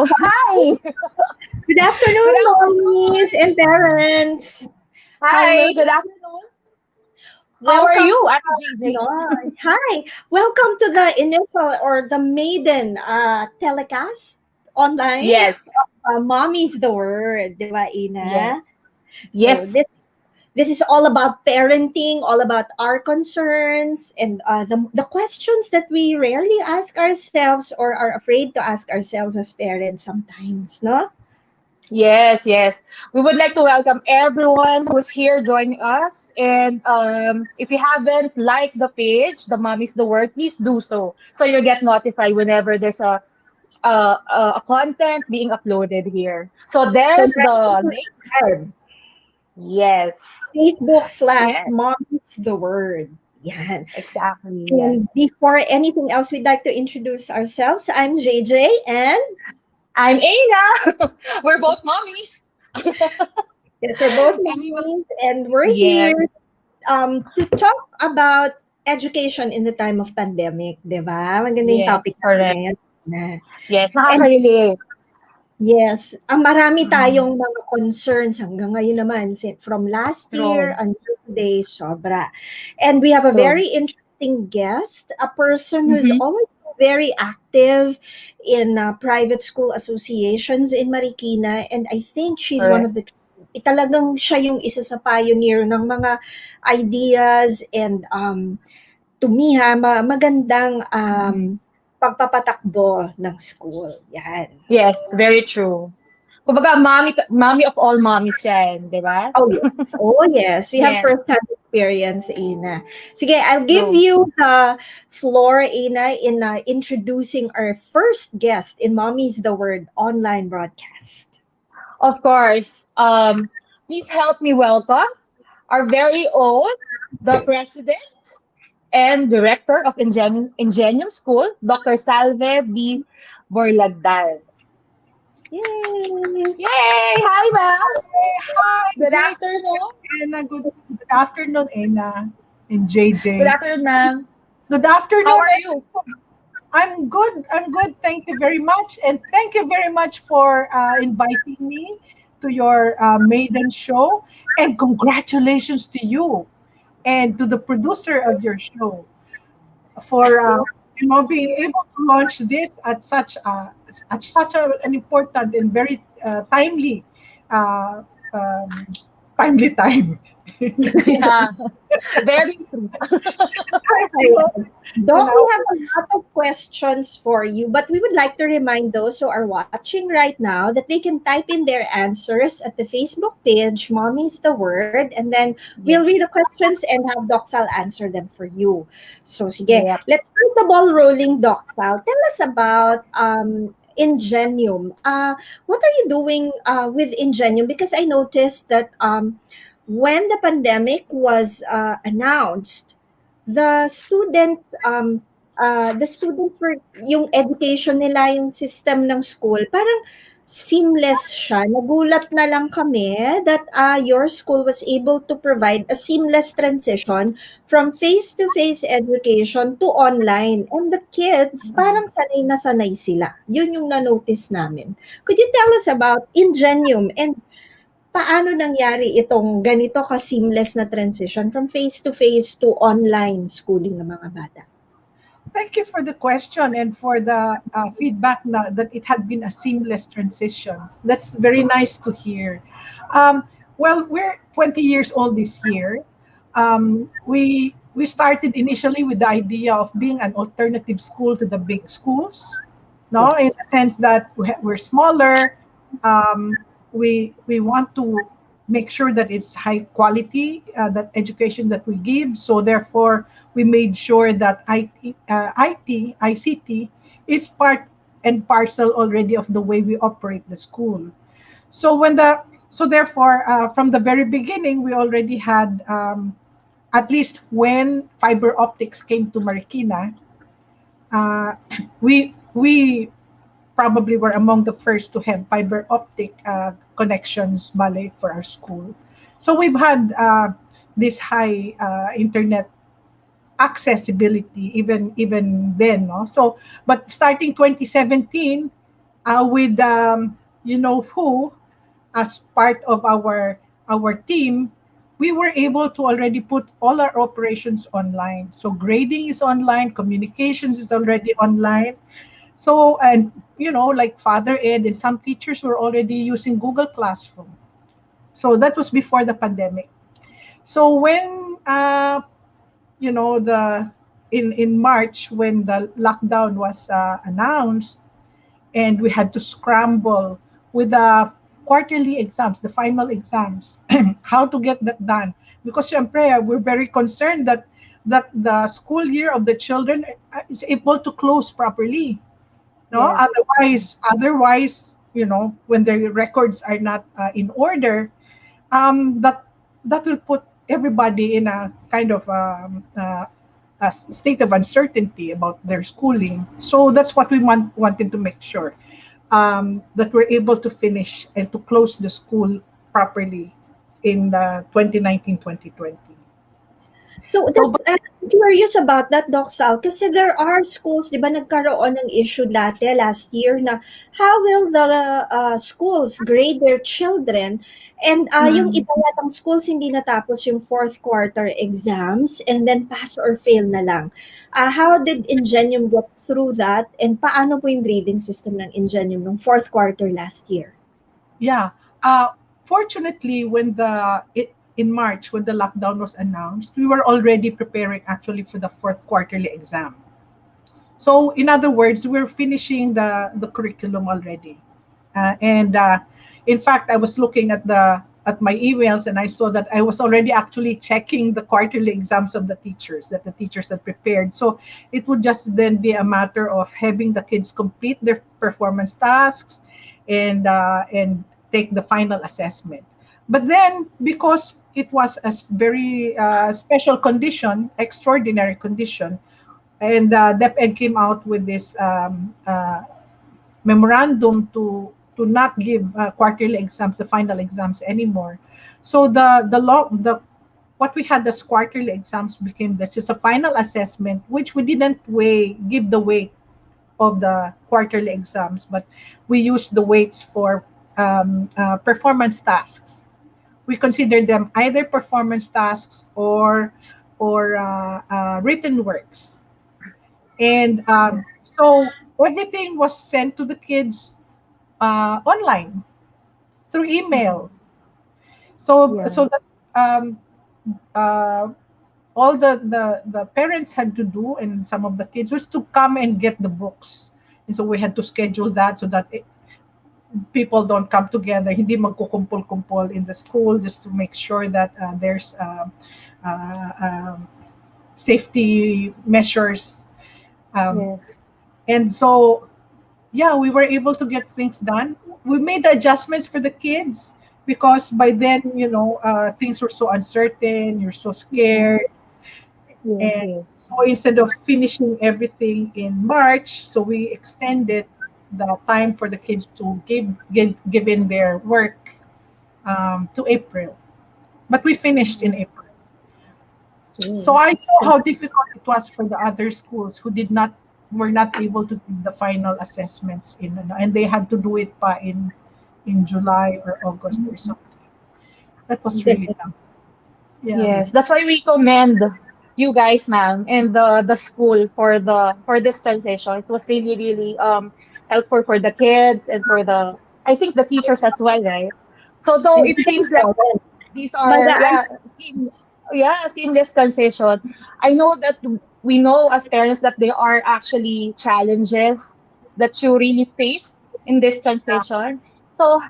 So, hi. Good Good afternoon, mommies afternoon. and parents. Hello. Hi. Good afternoon. How are Welcome. you, Ate JJ? No, hi. Welcome to the initial or the maiden telecast online. Yes. Mommy's the word, di ba, Yes. Ina? So Yes. this is all about parenting, all about our concerns and the questions that we rarely ask ourselves or are afraid to ask ourselves as parents sometimes, no? Yes. Yes. We would like to welcome everyone who's here joining us. And if you haven't liked the page, the Mom is the Word, please do so. So you'll get notified whenever there's a content being uploaded here. So So there's like the link. Yes. Facebook/ Yes. Mommy's the word. Yan. Exactly. Yes. And before anything else, we'd like to introduce ourselves. I'm JJ, and I'm Aina. We're both mommies. yes, we're both Anyway, mommies, and we're here yes, to talk about education in the time of pandemic, di ba? Maganda yung topic yes, natin correct. ngayon. Yes, And nakaka-relate. yes, ang marami Mm, tayong mga concerns hanggang ngayon naman from last year true, until today, sobra. And we have a true. very interesting guest, a person who's Mm-hmm. always been very active in private school associations in Marikina, and I think she's one Correct. of the talagang siya yung isa sa pioneer ng mga ideas and to me magandang Mm-hmm. pagpapatakbo ng school. Yan. Yes, very true. Kumbaga, mommy of all mommies yan, di ba? Oh, yes. Oh, yes. We have Yes, first-hand experience, Ina. Sige, I'll give true. you the floor, Ina, in introducing our first guest in Mommy's the Word online broadcast. Of course. Please help me welcome our very own, the president and director of Ingenium School, Dr. Salve B. Borlagdan. Yay! Yay! Hi, ma'am. Hi, Good Jay afternoon. and good afternoon, Anna and Good JJ. afternoon, ma'am. Good How afternoon, are you? everyone. I'm good. I'm good. Thank you very much, and thank you very much for inviting me to your maiden show. And congratulations to you and to the producer of your show for being able to launch this at such an important and very uh, um, timely time. Yeah, very true. Ayan. And Doc, we have a lot of questions for you, but we would like to remind those who are watching right now that they can type in their answers at the Facebook page, Mommy's the Word, and then we'll read the Yes. questions and have Doxal answer them for you. So, sige, Yep. let's start the ball rolling, Doxal. Tell us about Ingenium. What are you doing with Ingenium? Because I noticed that when the pandemic was announced, the students were yung education nila, yung system ng school, parang seamless siya. Nagulat na lang kami that your school was able to provide a seamless transition from face-to-face education to online. And the kids, parang sanay na sanay sila. Yun yung na-notice namin. Could you tell us about Ingenium and paano nangyari itong ganito ka-seamless na transition from face-to-face to online schooling ng mga bata? thank you for the question and for the feedback that it had been a seamless transition. That's very nice to hear. Um, well, we're 20 years old this year. We started initially with the idea of being an alternative school to the big schools. No, in Yes. the sense that we're smaller. Um, we want to make sure that it's high quality, that education that we give. So therefore, we made sure that ICT is part and parcel already of the way we operate the school. So so therefore, from the very beginning, we already had, at least when fiber optics came to Marikina, uh, we probably were among the first to have fiber optic connections, Bale, for our school. So we've had this high internet accessibility even then. No? So, but starting 2017, with you know who as part of our team, we were able to already put all our operations online. So grading is online, communications is already online. So, and you know, like Father Ed and some teachers were already using Google Classroom. So that was before the pandemic. So when you know the in March when the lockdown was announced, and we had to scramble with the quarterly exams, the final exams, how to get that done. Because syempre, we're very concerned that the school year of the children is able to close properly. No, Yes. otherwise, you know, when the records are not in order, that that will put everybody in a kind of a state of uncertainty about their schooling. So that's what we wanted to make sure, that we're able to finish and to close the school properly in the 2019-2020. So So, that's but I'm curious about that, Doc Sal, kasi there are schools, 'di ba, nagkaroon ng issue dati last year na how will the schools grade their children? And yung mm, iba yatang schools hindi natapos yung fourth quarter exams and then pass or fail na lang. How did Ingenium get through that? And paano po yung grading system ng Ingenium ng fourth quarter last year? yeah, fortunately, in March when the lockdown was announced, we were already preparing actually for the fourth quarterly exam. So, in other words, we're finishing the curriculum already. And in fact, I was looking at my emails and I saw that I was already actually checking the quarterly exams of the teachers had prepared. So it would just then be a matter of having the kids complete their performance tasks and take the final assessment. But then, because it was a very special condition, extraordinary condition, and DepEd came out with this memorandum to not give quarterly exams, the final exams anymore. So the law the what we had as quarterly exams became this just a final assessment, which we didn't give the weight of the quarterly exams, but we used the weights for performance tasks. We consider them either performance tasks or written works. And so everything was sent to the kids online through email. So Yeah. that uh, all the parents had to do, and some of the kids, was to come and get the books. And so we had to schedule that so that people don't come together, hindi magkukumpul-kumpul in the school, just to make sure that there's uh, um, safety measures. Um, Yes. and so yeah, we were able to get things done. We made the adjustments for the kids because by then, you know, things were so uncertain, you're so Mm. scared. Yes. And Yes. so instead of finishing everything in March, so we extended the time for the kids to give in their work to April. But we finished in April. So Okay. I saw how difficult it was for the other schools who did not were not able to give the final assessments and they had to do it in July or August or something. That was really Different. tough. Yeah. Yes, that's why we commend you guys, ma'am, and the school for the for this transition. It was really really helpful for the kids and for the I think the teachers as well, right? So though And it seems like these are magaan. seamless transition. I know that we know as parents that there are actually challenges that you really faced in this transition. So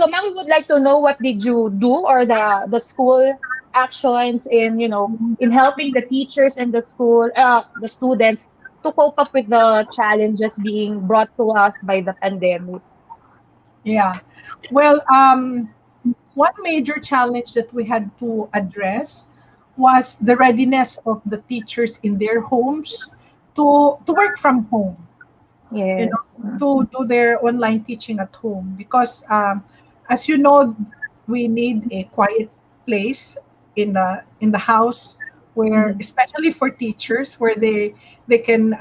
ma'am, we would like to know what did you do or the school actions in, in helping the teachers and the school, the students to cope up with the challenges being brought to us by the pandemic. Yeah. Well, one major challenge that we had to address was the readiness of the teachers in their homes to work from home, you know, Yes. to do their online teaching at home because, as you know, we need a quiet place in the house where, Mhm. especially for teachers, where they can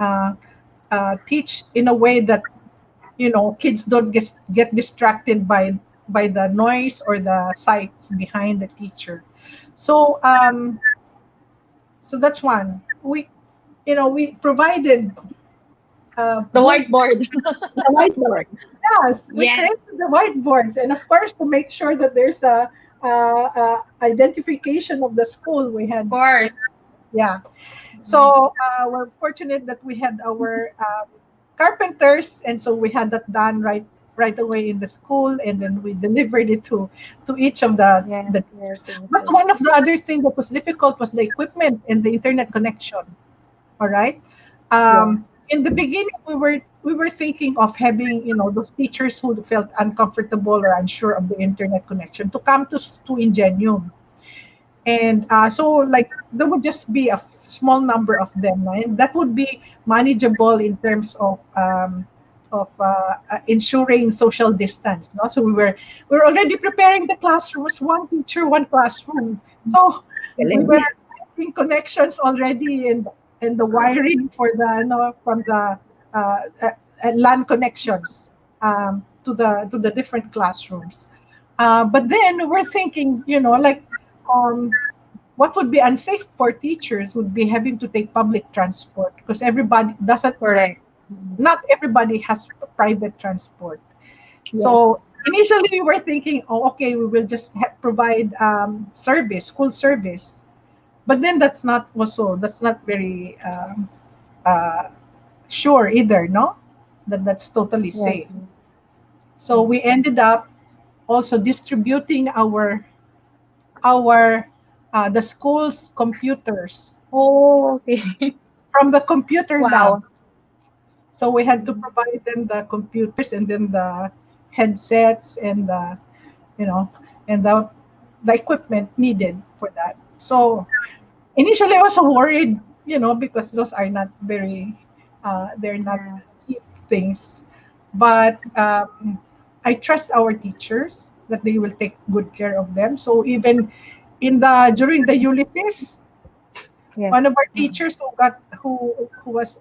teach in a way that kids don't get distracted by the noise or the sights behind the teacher. So so that's one. We provided The books. whiteboard. The whiteboard. Yes, we created Yes, the whiteboards, and of course, to make sure that there's identification of the school, we of had, course. yeah. Mhm. So we're fortunate that we had our carpenters, and so we had that done right away in the school, and then we delivered it to each of the. Yes, yes, yes, But yes. one of the other things that was difficult was the equipment and the internet connection. All right. Yes, In the beginning, we were thinking of having those teachers who felt uncomfortable or unsure of the internet connection to come to Ingenium, and so like there would just be a small number of them, and that would be manageable in terms of ensuring social distance. No, so we were already preparing the classrooms, one teacher, one classroom. So we were Galing. having connections already, and the wiring for the from the LAN connections to the different classrooms. But then we're thinking, like, um, what would be unsafe for teachers would be having to take public transport, because correct. Mhm. not everybody has private transport. So Yes. initially we were thinking, oh, okay, we will just provide school service. But then that's not very uh, sure either, no? That's totally Yes. safe. So Yes. we ended up also distributing our the school's computers Oh, okay. from the computer lab. Wow. So we had to Mhm. provide them the computers, and then the headsets, and the you know and the equipment needed for that. So initially I was so worried, because those are not very they're not Yeah. cheap things. But I trust our teachers that they will take good care of them. So even during the Ulysses, Yes. one of our Mhm. teachers who was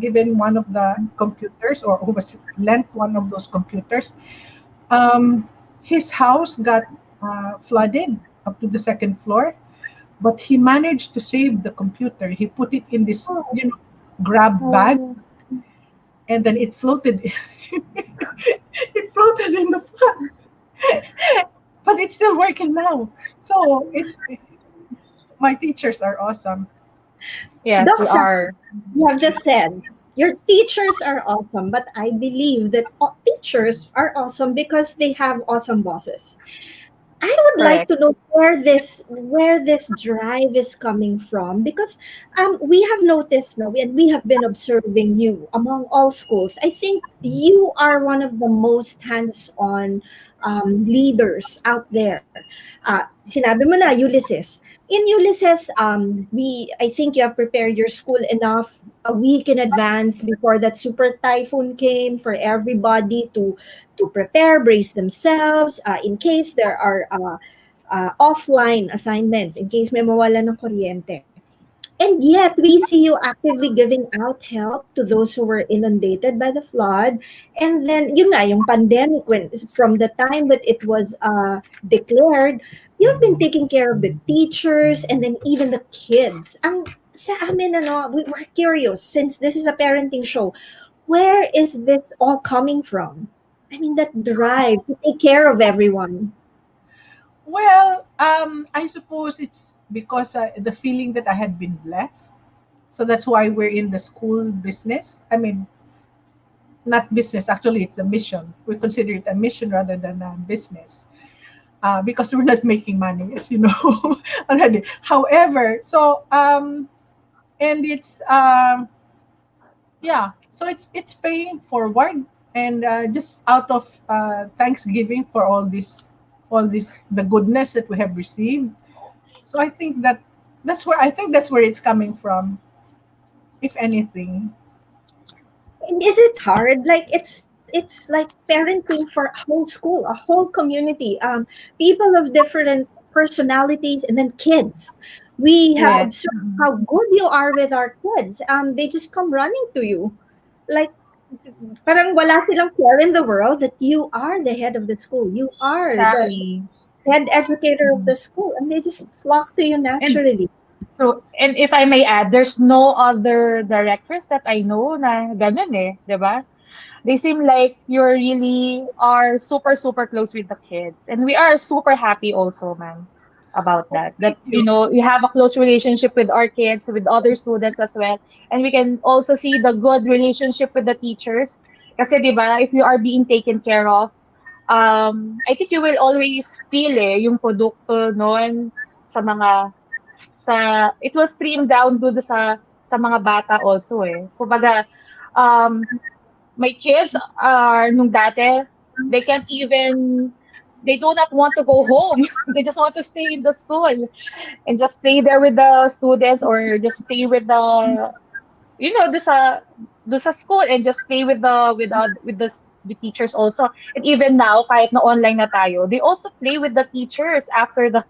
given one of the computers, or who was lent one of those computers, um, his house got flooded up to the second floor, but he managed to save the computer. He put it in this Oh, grab bag, oh, and then it floated. It floated in the flood, but it's still working now. So my teachers are awesome. yes, we Doxa, are. you have just said your teachers are awesome, but I believe that teachers are awesome because they have awesome bosses. I would like Correct. to know where this drive is coming from, because we have noticed now, and we have been observing you among all schools. I think you are one of the most hands-on leaders out there. Sinabi mo na Ulysses. In Ulysses, I think you have prepared your school enough a week in advance before that super typhoon came for everybody to prepare, brace themselves in case there are offline assignments, in case may mawala ng kuryente. And yet, we see you actively giving out help to those who were inundated by the flood. And then, yun nga, yung pandemic, from the time that it was declared, you've been taking care of the teachers and then even the kids. Sa amin, we're curious, since this is a parenting show, where is this all coming from? I mean, that drive to take care of everyone. Well, I suppose it's because the feeling that I had been blessed. So that's why we're in the school business. I mean, not business, actually, it's a mission. We consider it a mission rather than a business, because we're not making money, as you know, already. However, and yeah, so it's paying forward, and just out of Thanksgiving for all this the goodness that we have received. So I think that's where it's coming from, if anything. And is it hard? Like it's like parenting for a whole school, a whole community, people of different personalities, and then kids. We have Yes. observed Mhm. how good you are with our kids. They just come running to you, like. parang wala silang care in the world that you are the head of the school. You are the Exactly. head educator of Mhm. the school, and they just flock to you And naturally. so, and if I may add, there's no other directors that I know na ganun eh, 'di ba? They seem like you really are super, super close with the kids. And we are super happy also, man, about Oh, that. thank That, you. you have a close relationship with our kids, with other students as well. And we can also see the good relationship with the teachers. Kasi, di ba, if you are being taken care of, I think you will always feel yung produkto noon sa mga, it will stream down to sa mga bata also eh. Kumbaga, um, my kids are nung dati, they can't even they do not want to go home. They just want to stay in the school and just stay there with the students or just stay with the do sa school and just stay with teachers also. And even now, kahit na online na tayo, they also play with the teachers after the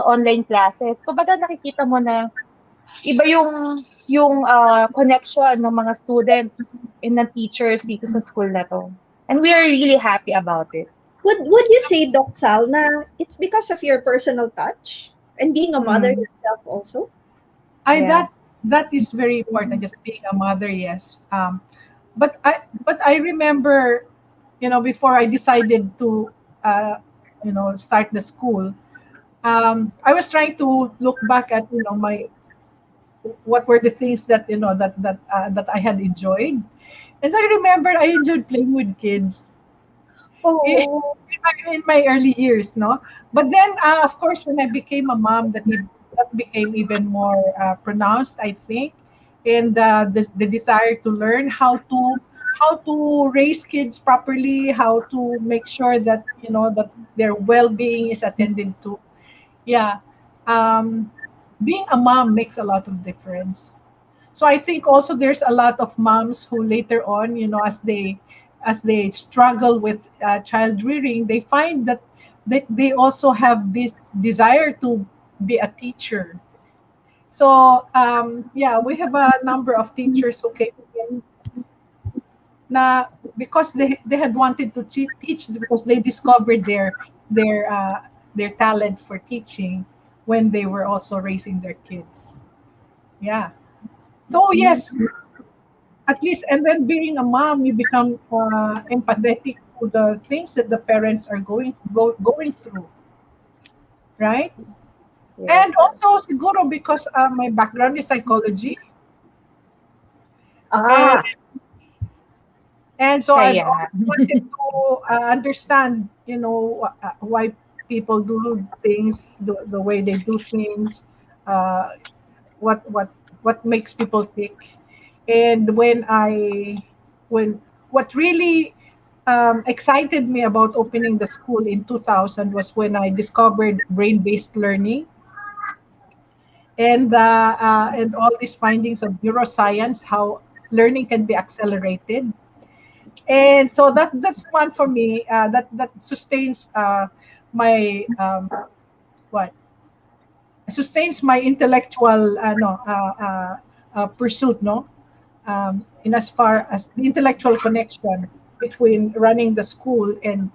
online classes. Kumbaga nakikita mo na iba yung connection ng mga students and ng teachers dito sa school na 'to. And we are really happy about it. Would you say, Doc Sal, na it's because of your personal touch and being a mother Mm, yourself also? I yeah. that is very important. Just being a mother, yes. But I remember, before I decided to, start the school, I was trying to look back at, my what were the things that that I had enjoyed, and I remember I enjoyed playing with kids in Oh, my early years, no. But then, of course, when I became a mom, that became even more pronounced, I think, and the desire to learn how to raise kids properly, how to make sure that that their well-being is attended to. Yeah, um, being a mom makes a lot of difference. So I think also there's a lot of moms who later on, as they struggle with child rearing, they find that they also have this desire to be a teacher. So yeah, we have a number of teachers who came in na because they had wanted to teach because they discovered their uh, their talent for teaching when they were also raising their kids. Yeah. So yes, at least, and then being a mom, you become empathetic to the things that the parents are going through, right? And Yes, yes. also siguro because my background is psychology, and ah, so I've Kaya. always wanted to understand, why people do things the way they do things, uh, what makes people tick. And when what really excited me about opening the school in 2000 was when I discovered brain-based learning and all these findings of neuroscience, how learning can be accelerated. And so that's one for me that sustains my what sustains my intellectual pursuit, no, in as far as the intellectual connection between running the school and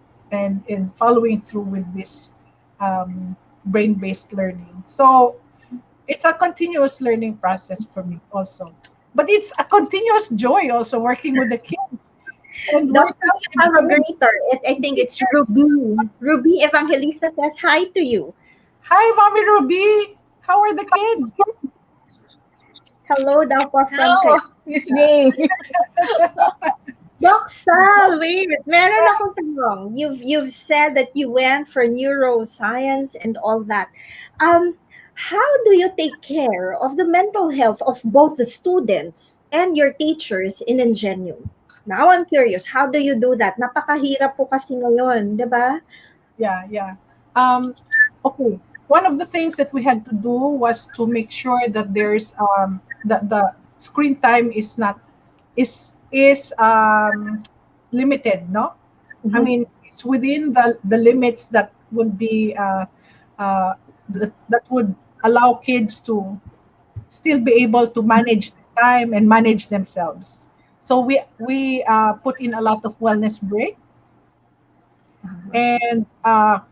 following through with this brain-based learning. So it's a continuous learning process for me also, but it's a continuous joy also working with the kids and Doc working Sal, you with have a with greeter. I think it's teachers. Ruby. Ruby Evangelista says hi to you. Hi, Mommy Ruby. How are the kids? Hello daw po from Hello, Miss Cayuga. May. Doc Sal, wait, meron akong tanong. You've said that you went for neuroscience and all that. How do you take care of the mental health of both the students and your teachers in Ingenium? Now I'm curious, how do you do that? Napakahirap po kasi ngayon, di ba? Yeah, yeah. Um, okay. One of the things that we had to do was to make sure that there's that the screen time is limited. No, I Mhm. mean it's within the limits that would be that would allow kids to still be able to manage the time and manage themselves. So we put in a lot of wellness break. Uh-huh. And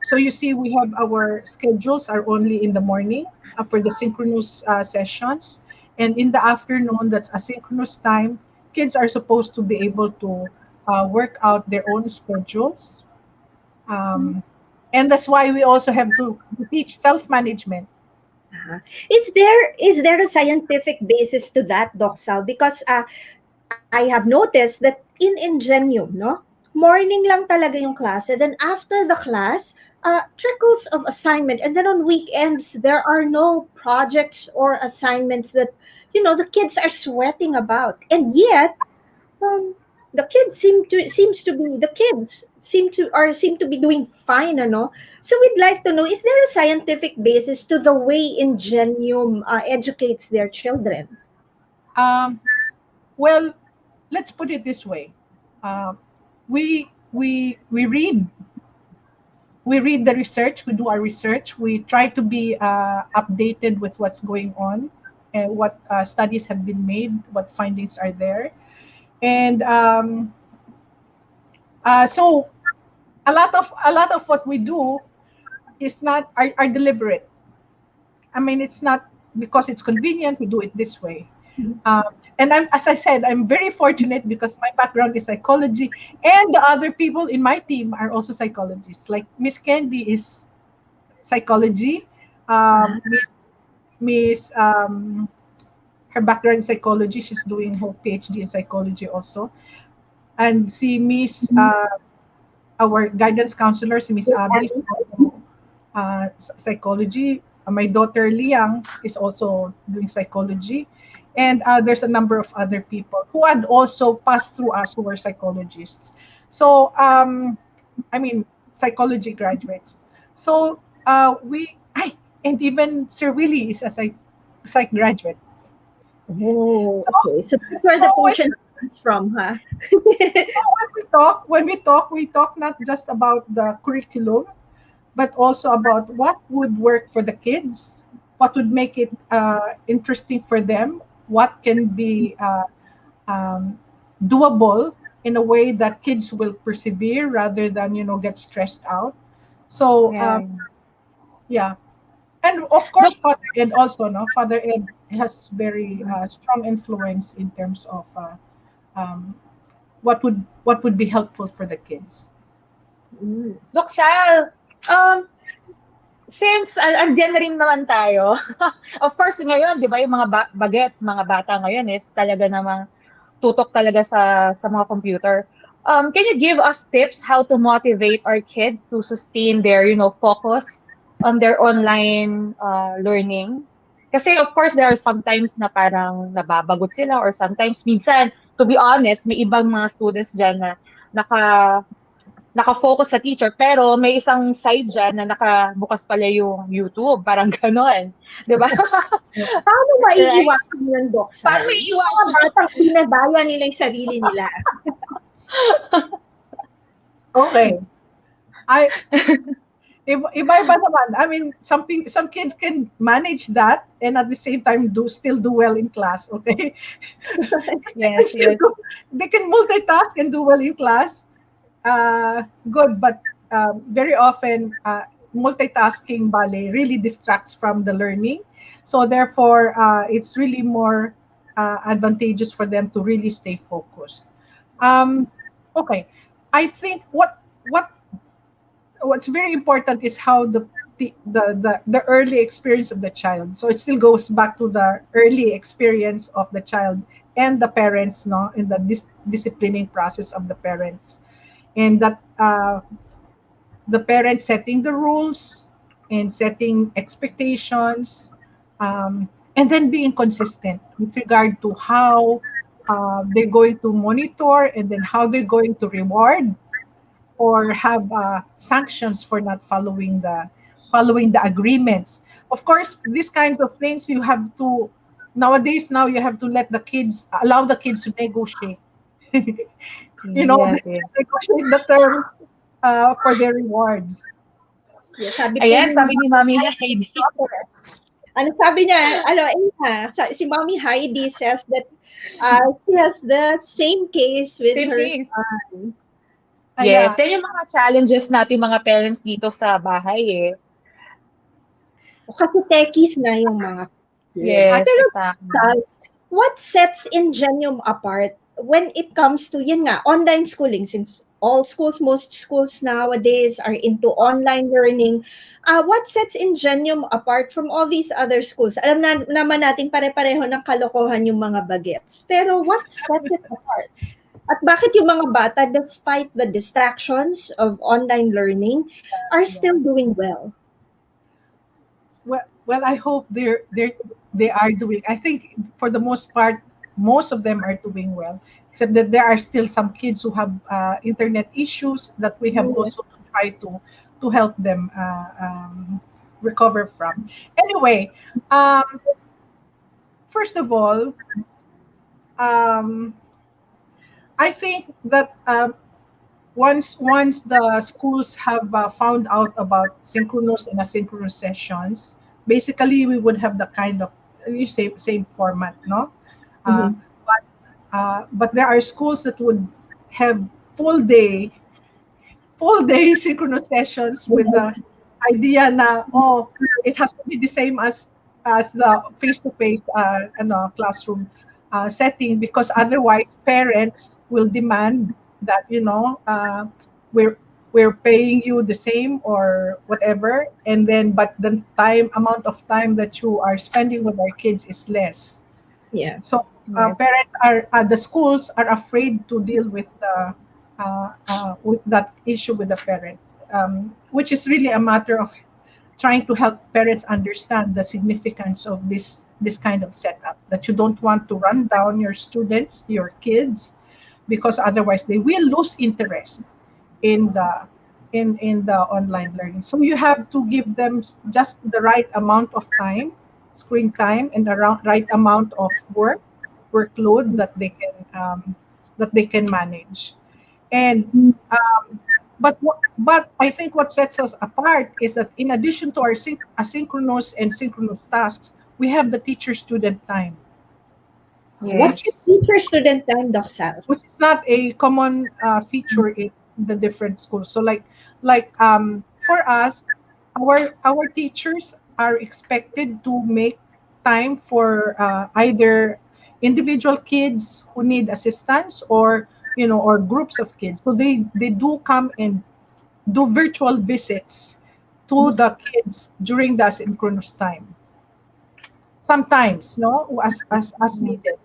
so you see, we have our schedules are only in the morning for the synchronous sessions, and in the afternoon, that's asynchronous time. Kids are supposed to be able to work out their own schedules, um, and that's why we also have to teach self-management. Uh-huh. Is there a scientific basis to that, Doxal? Because I have noticed that in Ingenium, no, morning lang talaga yung class, and then after the class, trickles of assignment, and then on weekends there are no projects or assignments that the kids are sweating about, and yet um, the kids seem to be doing fine, ano? So we'd like to know: is there a scientific basis to the way Ingenium educates their children? Um, well, let's put it this way: uh, we read the research, we do our research, we try to be updated with what's going on and what studies have been made, what findings are there. And so a lot of what we do is not are deliberate. I mean, it's not because it's convenient we do it this way. Um, and as I said, I'm very fortunate because my background is psychology, and the other people in my team are also psychologists. Like Miss Candy is psychology. Ah, Miss, her background in psychology. She's doing her PhD in psychology also. And si Miss, our guidance counselor, si Miss yes, Abby, is Abby. also psychology. My daughter Liang is also doing psychology. And there's a number of other people who had also passed through us who were psychologists. So, I mean, psychology graduates. So and even Sir Willie is a psych graduate. Oh, So, okay. So that's where so the when, patience comes from, huh? when we talk not just about the curriculum, but also about what would work for the kids, what would make it interesting for them, what can be um, doable in a way that kids will persevere rather than get stressed out. So Yeah. yeah, and of course, Looks Father Ed also. No, Father Ed has very strong influence in terms of um, what would be helpful for the kids. Mm. looks Al, um, since andiyan na rin naman tayo, of course ngayon, 'di ba, yung mga bagets, mga bata ngayon is talaga namang tutok talaga sa mga computer. Can you give us tips how to motivate our kids to sustain their, focus on their online learning? Kasi of course there are sometimes na parang nababagot sila or sometimes minsan, to be honest, may ibang mga students diyan na naka naka-focus sa teacher pero may isang side diyan na nakabukas pala yung YouTube, parang gano'n, 'di ba? Paano Right? maiiwasan yun, Paano Doksal? may Yung mga iwasan? batang dinadaya nila yung sarili nila. Okay, I iba-iba naman. I mean, some kids can manage that and at the same time still do well in class. Okay, they can Yes, still yes. do, they can multitask and do well in class. Good, but very often multitasking bale really distracts from the learning. So therefore, it's really more advantageous for them to really stay focused. Um, okay, I think what's very important is how the early experience of the child. So it still goes back to the early experience of the child and the parents, no, in the disciplining process of the parents, and that the parents setting the rules and setting expectations, and then being consistent with regard to how they're going to monitor and then how they're going to reward or have sanctions for not following the agreements. Of course, these kinds of things you have to nowadays now you have to allow the kids to negotiate. They Yes, can yes. negotiate the terms for their rewards. Yes, sabi po Ayan, ni sabi ni Mama Mami Heidi, Heidi. progress. Ano sabi niya, ano, si Mommy Heidi says that she has the same case with Same her case. son. Yeah. Yes, yan yung mga challenges natin mga parents dito sa bahay eh. Kasi techies na yung mga kids. Yes, Pero, exactly. Sal, what sets Ingenium apart when it comes to, yun nga, online schooling? Since all schools, most schools nowadays are into online learning, what sets Ingenium apart from all these other schools? Alam na naman natin pare-pareho ng kalokohan yung mga bagets. Pero what sets it apart? At bakit yung mga bata, despite the distractions of online learning, are Yeah. still doing well? Well, I hope they are doing. I think for the most part, most of them are doing well. Except that there are still some kids who have internet issues that we have Yes. also to try to help them recover from. Anyway, um, first of all, um, I think that once the schools have found out about synchronous and asynchronous sessions, basically we would have the kind of you say same format, no? Uh, Mhm. but there are schools that would have full day full day synchronous sessions with the Yes. idea na oh it has to be the same as the face-to-face classroom setting, because otherwise parents will demand that we're we're paying you the same or whatever, and then but the time amount of time that you are spending with our kids is less. Yeah. So parents Yes. are the schools are afraid to deal with that issue with the parents, which is really a matter of trying to help parents understand the significance of this kind of setup. That you don't want to run down your students, your kids, because otherwise they will lose interest in the online learning. So you have to give them just the right amount of time, screen time, and the right amount of workload that they can manage. And but I think what sets us apart is that in addition to our asynchronous and synchronous tasks, we have the teacher-student time, What's which your Yes. teacher student time, Doc Sal? is not a common feature in the different schools. So for us, our teachers are expected to make time for either individual kids who need assistance, or or groups of kids. So they do come and do virtual visits to the kids during the synchronous time. Sometimes, no, as Mhm. needed.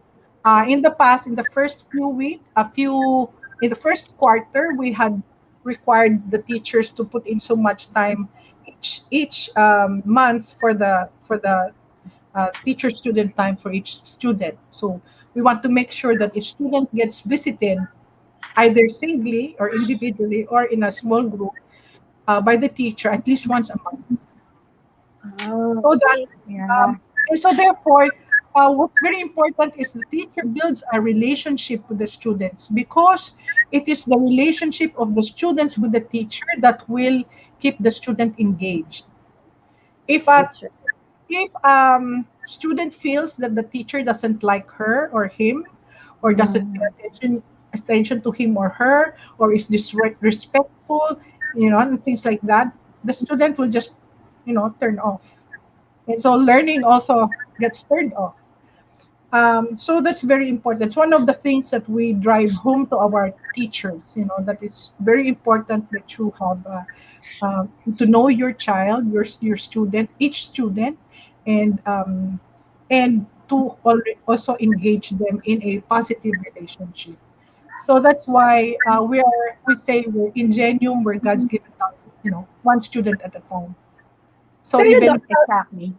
In the past, in the first few week, in the first quarter, we had required the teachers to put in so much time each month for the teacher student time for each student. So we want to make sure that each student gets visited either singly or individually or in a small group by the teacher at least once a month. Oh, So that okay. Yeah. and so therefore, what's very important is the teacher builds a relationship with the students, because it is the relationship of the students with the teacher that will keep the student engaged. If a That's right. if student feels that the teacher doesn't like her or him, or doesn't pay Mhm. attention to him or her, or is disrespectful, and things like that, the student will just turn off, and so learning also gets turned off. So that's very important. It's one of the things that we drive home to our teachers, that it's very important that you have to know your child, your student, each student, and to also engage them in a positive relationship. So that's why we say we're ingenium, we're God's given out, one student at a time. So Pero even Doc, Exactly.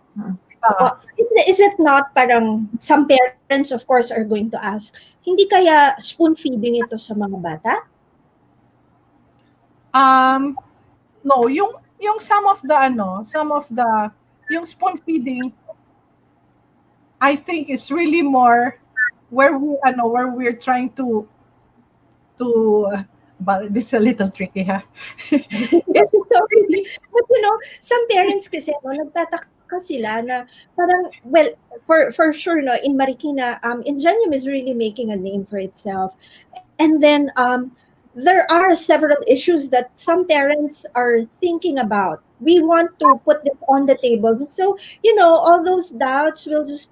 uh, is it not parang some parents, of course, are going to ask, hindi kaya spoon feeding ito sa mga bata? um, no, yung some of the yung spoon feeding, I think it's really more where we're trying to but this is a little tricky, ha. It's Sorry. really But some parents kasi, no, nagtataka nagtataka sila na parang, well, for sure, no, in Marikina, Ingenium is really making a name for itself. And then there are several issues that some parents are thinking about. We want to put this on the table. So, all those doubts will just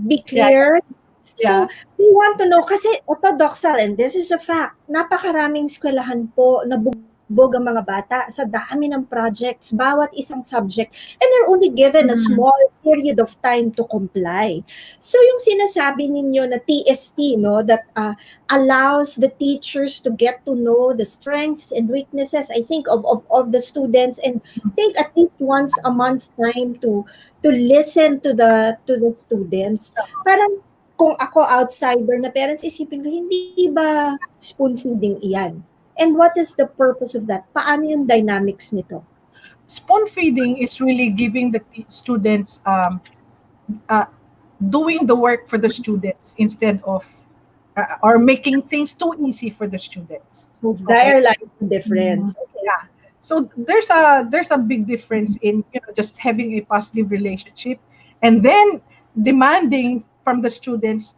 be Yeah, clear. yeah. So, we want to know, kasi ito, Doxal, and this is a fact, napakaraming eskwelahan po na bugbog ang mga bata sa dami ng projects, bawat isang subject, and they're only given a Mm-hmm. small period of time to comply. So, yung sinasabi ninyo na TST, no, that allows the teachers to get to know the strengths and weaknesses, I think, of the students, and take at least once a month time to listen to the students. Parang kung ako outsider na parents, isipin ko, hindi ba spoon feeding iyan? And what is the purpose of that? Paano yung dynamics nito? Spoon feeding is really giving the students uh, doing the work for the students instead of or making things too easy for the students. So Okay. there lies the difference. Okay. Yeah. So there's a big difference in just having a positive relationship and then demanding from the students,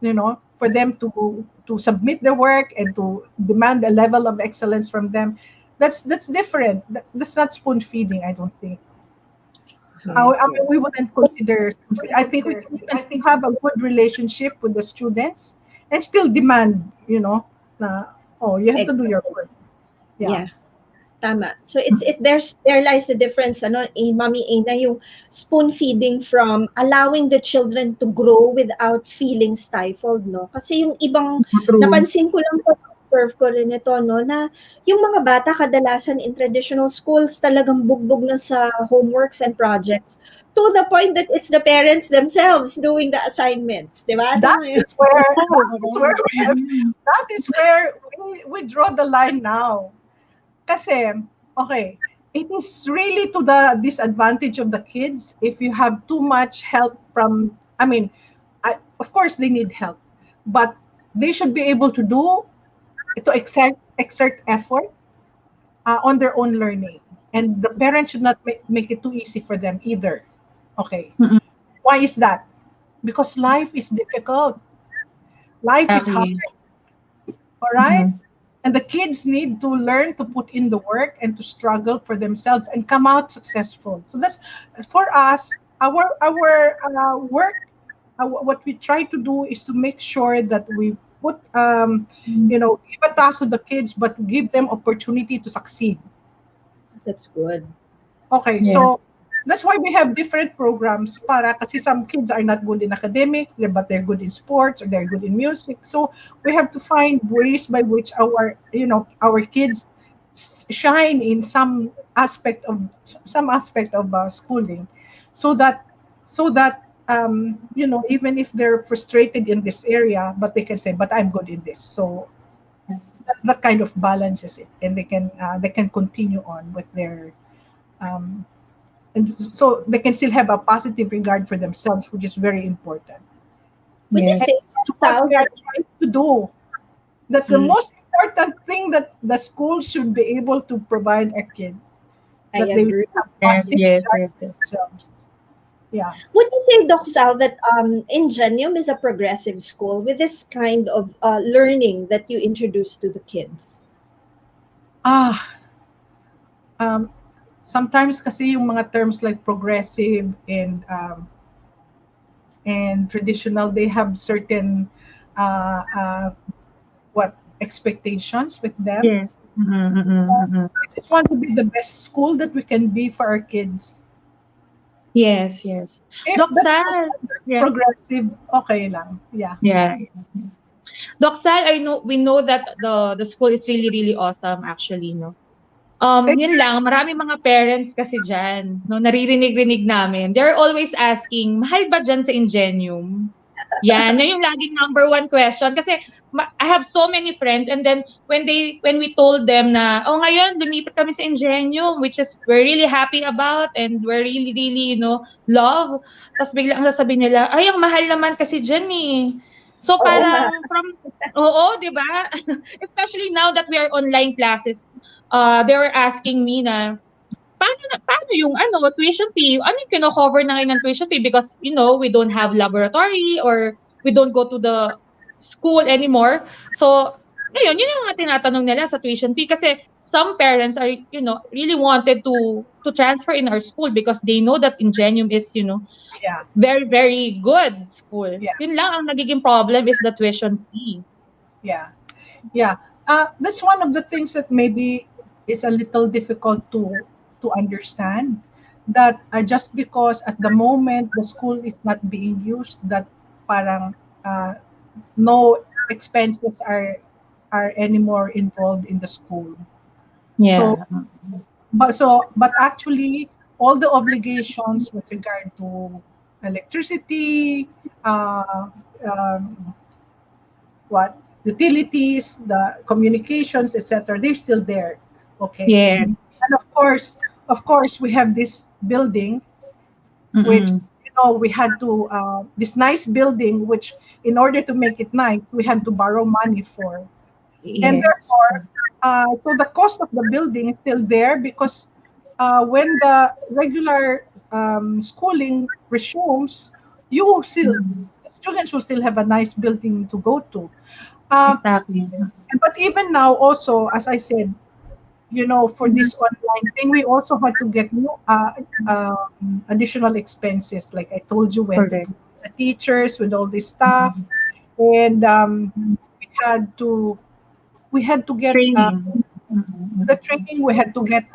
for them to submit their work and to demand a level of excellence from them. That's different. That's not spoon feeding, I don't think. I Yes. mean, we wouldn't consider. I think we can still have a good relationship with the students and still demand, na, oh, you have to do your work. Excellence. Yeah. Yeah. Tama. So there lies the difference, ano, Mommy Ina, yung spoon feeding from allowing the children to grow without feeling stifled, no? Kasi yung ibang True. napansin ko lang po, observe ko rin ito, no, na yung mga bata kadalasan in traditional schools talagang bugbog na sa homeworks and projects to the point that it's the parents themselves doing the assignments, di ba? That Tama yun. is where that is Oo. where we have, Mhm. that is where we draw the line now. Kasi, okay, it is really to the disadvantage of the kids if you have too much help from, I mean, of course they need help, but they should be able to exert effort on their own learning. And the parents should not make it too easy for them either. Okay. Mm-mm. Why is that? Because life is difficult. Life is hard. Exactly. All right. Mhm. And the kids need to learn to put in the work and to struggle for themselves and come out successful. So that's for us. Our work. What we try to do is to make sure that we put give a task to the kids, but give them opportunity to succeed. That's good. Okay, Yes. so that's why we have different programs para kasi some kids are not good in academics, but they're good in sports or they're good in music. So we have to find ways by which our kids shine in some aspect of schooling, so that even if they're frustrated in this area, but they can say, "But I'm good in this." So that kind of balances it, and they can continue on with their um, and so they can still have a positive regard for themselves, which is very important. Would you Yes. And say, that's what Sal, we are that trying to do. That's the mm, most important thing that the school should be able to provide a kid, I that they agree? have Yes. positive Yes. regard Yes. for Yes. themselves. Yeah. Would you say, Doc Sal, that Ingenium is a progressive school with this kind of learning that you introduce to the kids? Ah, um, sometimes kasi yung mga terms like progressive and traditional, they have certain uh, uh, what expectations with them. Yes. Mhm, mhm, So mhm. we just want to be the best school that we can be for our kids. Yes. Yes. If that's Doksal. considered Yeah. progressive, okay lang. Yeah. Yeah. Doksal, I know we know that the school is really really awesome actually, no. Yun lang, marami mga parents kasi diyan, no, naririnig-rinig namin. They're always asking, mahal ba diyan sa Ingenium? Yan yung laging number one question kasi I have so many friends and then when we told them na oh ngayon lumipat kami sa Ingenium which is we're really happy about and we're really really love, tapos biglang sasabihin nila ay ang mahal naman kasi diyan eh. So Oo nga. parang from oo, 'di ba? Especially now that we are online classes, they were asking me na paano yung tuition fee, ano yung kino-cover na ngayon ng tuition fee because, we don't have laboratory or we don't go to the school anymore. So, ngayon, yun yung mga tinatanong nila sa tuition fee kasi some parents are, really wanted to transfer in our school because they know that Ingenium is, Yeah, very, very good school. yeah, Yun lang ang nagiging problem is the tuition fee. yeah, yeah. That's one of the things that maybe is a little difficult to understand. That just because at the moment the school is not being used, that parang uh, no expenses are anymore involved in the school. So Yeah. but actually all the obligations with regard to electricity, uh, um, what utilities, the communications, etc., they're still there. Okay, Yes. and of course we have this building which, Mm-mm. we had to this nice building which, in order to make it nice, we had to borrow money for. And Yes. therefore, so the cost of the building is still there because when the regular schooling resumes, you will still Mm. students will still have a nice building to go to. Uh, Exactly. but even now, also, as I said, for this online thing, we also had to get new additional expenses. Like I told you, we had to Correct. put the teachers with all this stuff, and we had to we had to get Training. the Mm-mm. training. We had to get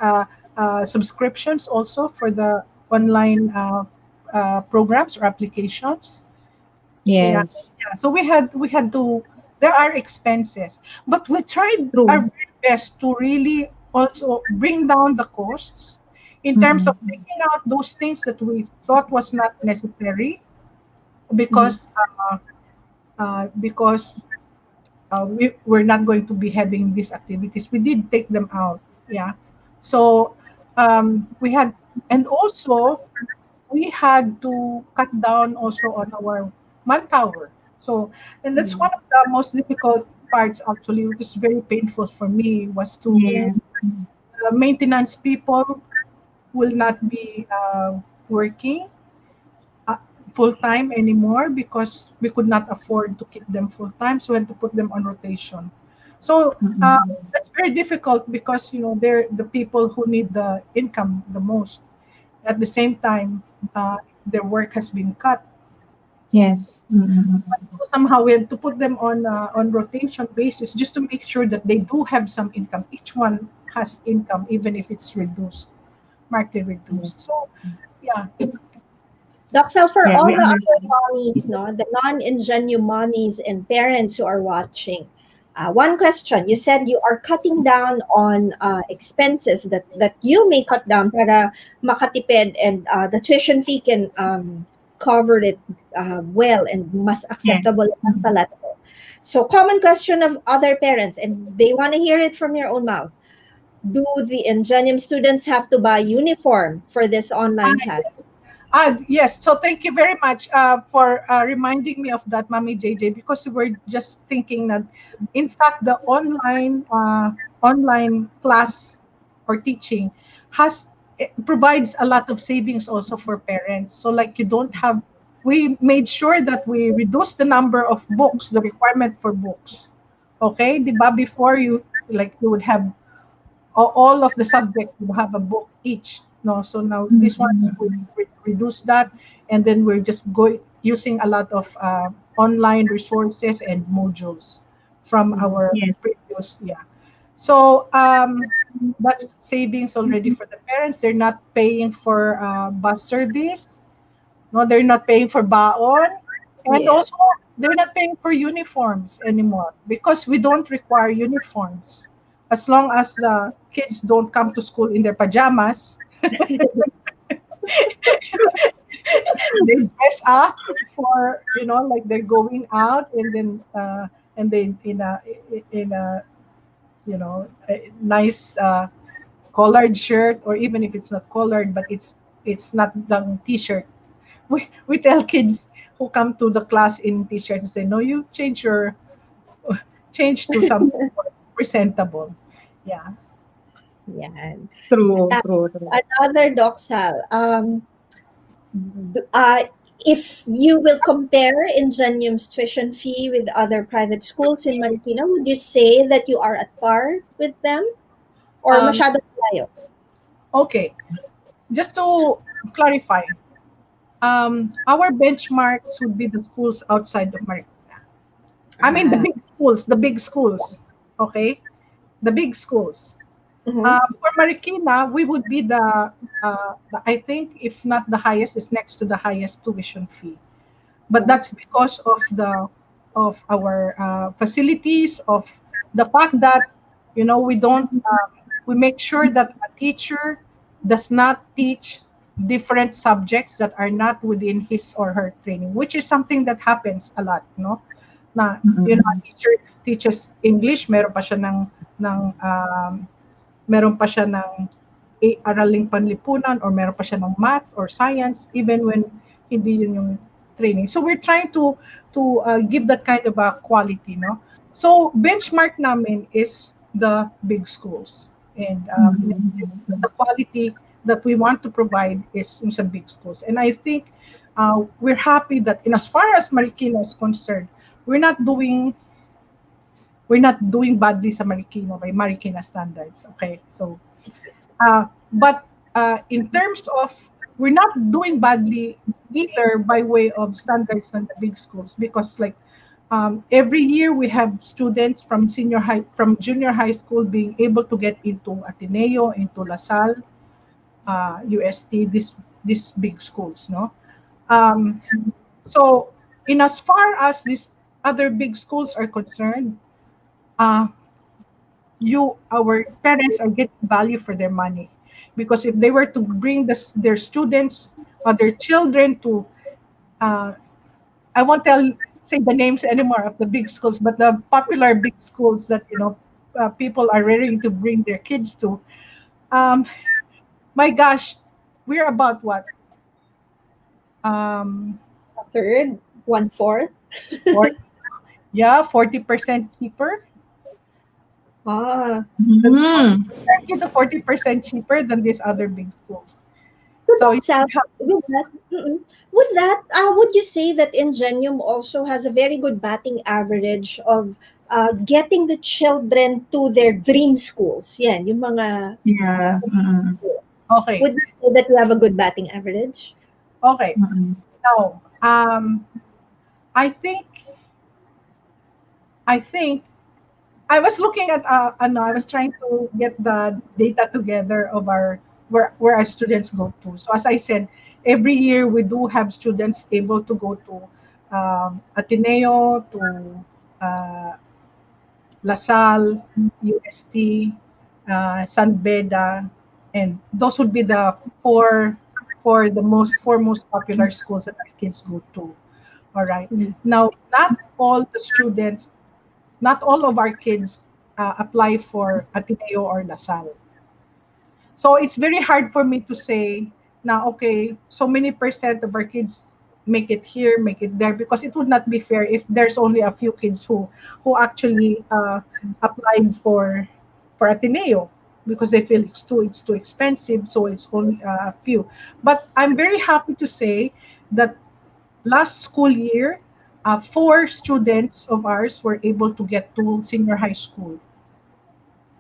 subscriptions also for the online programs or applications. Yeah, Yes. yeah. So we had to. There are expenses, but we tried our True. very best to really also bring down the costs in terms of Mm-mm. taking out those things that we thought was not necessary Mm. because we're not going to be having these activities. We did take them out. Yeah. So we had, and also we had to cut down also on our manpower. So, and that's one of the most difficult parts actually, which is very painful for me, was to Yeah. maintenance people will not be working uh, full time anymore because we could not afford to keep them full time, so we had to put them on rotation. So Mm-mm. that's very difficult because they're the people who need the income the most. At the same time, their work has been cut. Yes. Mm-mm. So somehow we had to put them on rotation basis just to make sure that they do have some income. Each one has income, even if it's reduced, markedly reduced. So yeah, Doxel, for Yeah, all we the other understand. mommies, no, the non-ingenue mommies and parents who are watching, one question: you said you are cutting down on expenses that you may cut down para makatipid and the tuition fee can cover it well and mas Yeah. acceptable, mas palatable. So, common question of other parents, and they want to hear it from your own mouth. Do the Ingenium students have to buy uniform for this online class? yes. Yes. So thank you very much for reminding me of that, Mommy JJ, because we were just thinking that, in fact, the online class or teaching has provides a lot of savings also for parents. So like you don't have. We made sure that we reduced the number of books, the requirement for books. Okay, di ba? Before you would have all of the subjects will have a book each. No, so now this one Mm-mm. we reduce that, and then we're just going using a lot of online resources and modules from our Yes. previous. Yeah. So that's savings already for the parents. They're not paying for bus service. No, they're not paying for baon, and Yeah. also they're not paying for uniforms anymore because we don't require uniforms. As long as the kids don't come to school in their pajamas, they dress up for, like they're going out, and then in a a nice collared shirt, or even if it's not collared, but it's not the t-shirt. We tell kids who come to the class in t-shirt and say, no, you change to something more presentable. Yeah. Yan. True, Tapos true, true. another doxal, d- uh, if you will compare Ingenium's tuition fee with other private schools in Marikina, would you say that you are at par with them or Um, masyado malayo? okay, just to clarify, our benchmarks would be the schools outside of Marikina. I mean, Ah, the big schools, okay? The big schools. mhm. For Marikina, we would be I think, if not the highest, is next to the highest tuition fee. But Oh, that's because of our facilities, of the fact that we don't we make sure that a teacher does not teach different subjects that are not within his or her training, which is something that happens a lot, no? Na a Mm-mm. teacher teaches English, meron pa siya ng araling panlipunan, or meron pa siya ng math or science, even when hindi yun yung training. So we're trying to give that kind of a quality, no? So benchmark namin is the big schools, and the Mm-mm. quality that we want to provide is in some big schools. And I think we're happy that, in as far as Marikina is concerned, we're not doing badly sa Marikina by Marikina standards. Okay, so but in terms of, we're not doing badly either by way of standards in the big schools, because, like, every year we have students from junior high school being able to get into Ateneo, into LaSalle, UST, these big schools, no? Um, so, in as far as these other big schools are concerned, uh, our parents are getting value for their money, because if they were to bring their students or their children to, uh, I won't say the names anymore of the big schools, but the popular big schools that people are raring to bring their kids to, um, my gosh, we're about what, um, a third, one fourth. for, yeah, 40% cheaper, Ah, than Mm. 30 to 40% cheaper than these other big schools. so So you Sal, would have, with that, would you say that Ingenium also has a very good batting average of getting the children to their dream schools? Yan, yung mga Yeah. Mm-mm. okay, would you say that you have a good batting average? okay. Mm-mm. Now, I think I think I was looking at I was trying to get the data together of where our students go to. So as I said, every year we do have students able to go to Ateneo, to uh, LaSalle, UST, San Beda, and those would be the four most popular schools that our kids go to. All right. Mhm. Now, not all of our kids apply for Ateneo or LaSalle. So it's very hard for me to say now, okay, so many percent of our kids make it here, make it there, because it would not be fair if there's only a few kids who actually applied for Ateneo, because they feel it's too expensive, so it's only a few. But I'm very happy to say that last school year, four students of ours were able to get to senior high school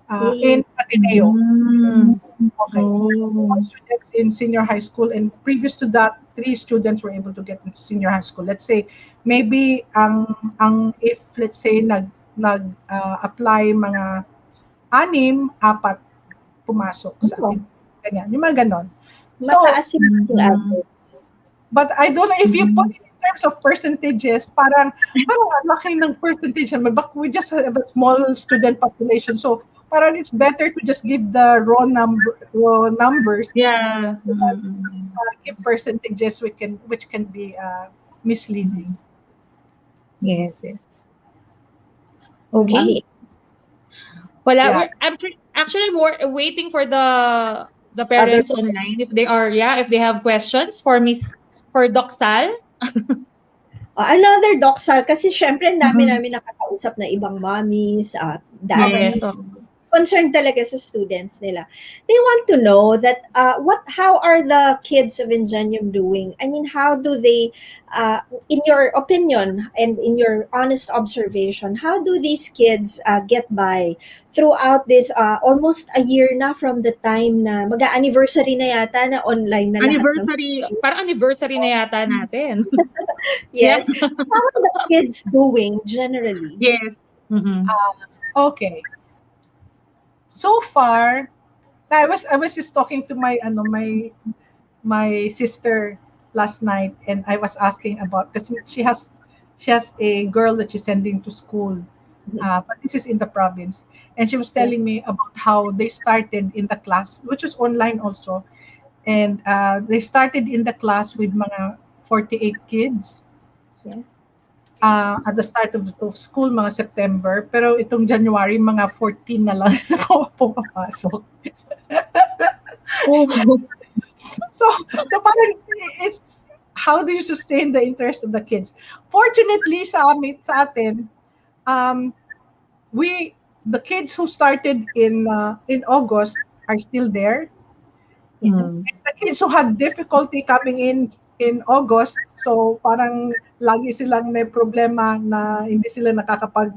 Eh, in Ateneo. Mm. Okay. Four Oh. students in senior high school, and previous to that, three students were able to get into senior high school. Let's say, maybe ang if let's say apply mga apat pumasok sa oh, atin. Ganyan, yung mga ganon. So, mataas yung batting Mm-mm. average. but I don't know if you put Mm. it in terms of percentages, parang ang laki ng percentage naman. But we just have a small student population. So parang it's better to just give the raw numbers, Yeah. than Mm-mm. give percentages which can be misleading. Mm-mm. Yes, yes. Okay. Mami, Wala, Yeah. I'm actually more waiting for the other parents online if they are, yeah, if they have questions for Miss, for Doc Sal. another doxal kasi siyempre ang dami Mm-mm. namin nakakausap na ibang mommies, Okay. Yes. daddies. Oh. concerned talaga sa students nila. They want to know that how are the kids of Ingenium doing? I mean, how do they, in your opinion and in your honest observation, how do these kids get by throughout this almost a year na from the time na mag-anniversary na yata na online na lahat ng Anniversary, parang anniversary na yata natin. Yep. yes. How are the kids doing generally? Yes. Mhm. Okay. So far, I was just talking to my sister last night, and I was asking about, because she has a girl that she's sending to school, but this is in the province, and she was Yeah. telling me about how they started in the class, which is online also, and they started in the class with mga 48 kids Yeah. at the start of school, mga September, pero itong January, mga 14 na lang na pumapasok. Oh. So parang it's how do you sustain the interest of the kids? Fortunately sa atin, um, we the kids who started in August are still there. Yeah. Mm. The kids who had difficulty coming in August, so parang lagi silang may problema na hindi sila nakakapag